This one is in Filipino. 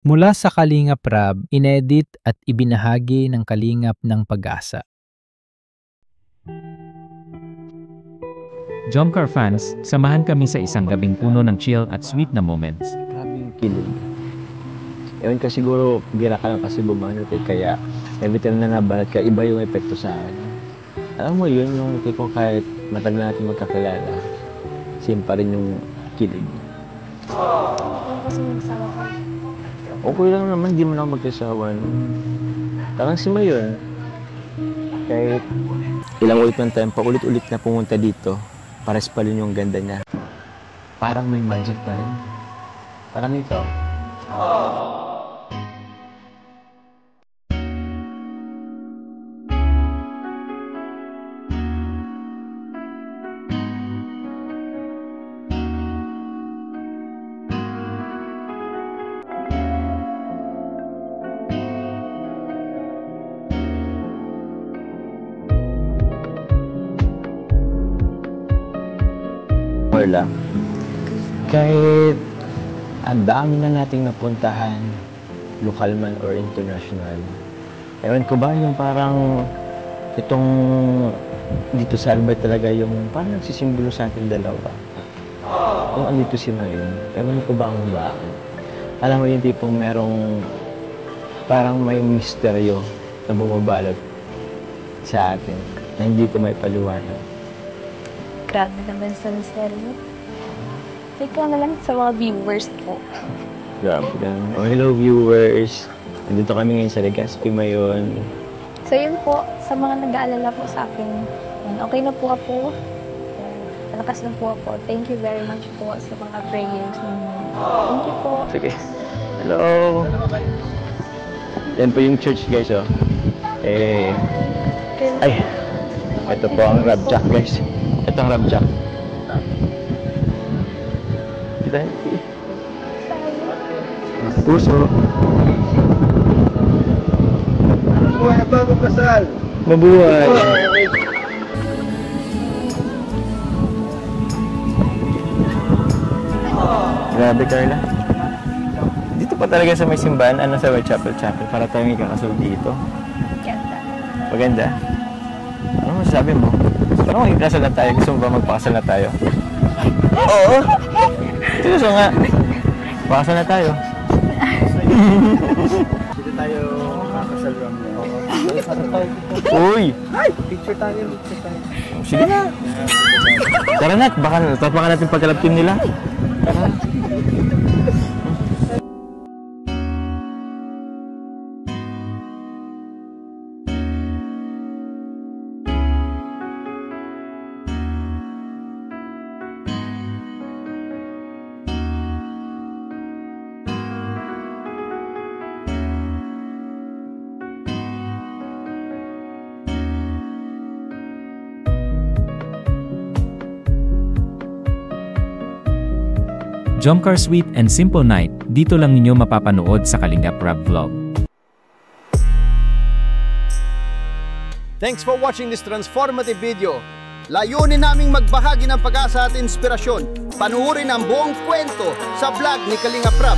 Mula sa Kalingap Rab, inedit at ibinahagi ng Kalingap ng Pag-asa. Jomcar fans, samahan kami sa isang gabing puno ng chill at sweet na moments. Grabe yung kilig. Ewan ka siguro, bira ka lang kasi bumanot kaya every time na nabalat ka, iba yung epekto sa akin. Alam mo yun, yung tipo kahit matagal natin magkakilala, same pa rin yung kilig. Okay lang naman, di mo na ako magkasawa. Parang si Mayon, kahit ilang ulit ng time, paulit-ulit na pumunta dito, pares pa rin yung ganda niya. Parang may magic pa rin. Parang ito. Wala. Kahit ang dami na nating napuntahan, lokal man or international. Ewan ko ba yung parang itong dito sa Albay talaga yung parang nagsisimbolo sa ating dalawa. Kung andito si Mayon, ewan ko ba ang bakit. Alam mo yung tipong merong parang may misteryo na bumabalot sa atin na hindi ko may paliwanag. Grabe naman sa misteryo. Teka na lang sa mga viewers po. Grabe lang. Oh, hello viewers. Nandito kami ngayon sa Legazpi Mayon. So yun po, sa mga nag-aalala po sa akin, okay na po ako. Malakas na po ako. Thank you very much po sa mga prayers ninyo. Thank you po. Sige. Hello. Yan po yung church guys, oh. Ay. Ito po ang Rabjack guys. Ito ang Rabjack. Kita niyo? Puso. Mabuhay ang bagong kasal! Mabuhay! Grabe, Carla. Dito pa talaga sa may simbahan, ano sa Whitechapel Chapel, para tayong ikakasal dito. Ganda. Maganda. Ano masasabi mo? Parang magkakasal na tayo. Gusto mo ba magpakasal na tayo? Oo! Gusto nga. Pakasal na tayo. Dito tayo makakasal lang. Uy! Picture tayo. Sige na. Tara na, baka natin pagkalaptin nila. Tara na. Jomcar Sweet and Simple Night, dito lang ninyo mapapanood sa Kalingap Rab Vlog. Thanks for watching this transformative video. Layunin naming magbahagi ng pag-asa at inspirasyon. Panuorin ang buong kwento sa vlog ni Kalingap Rab.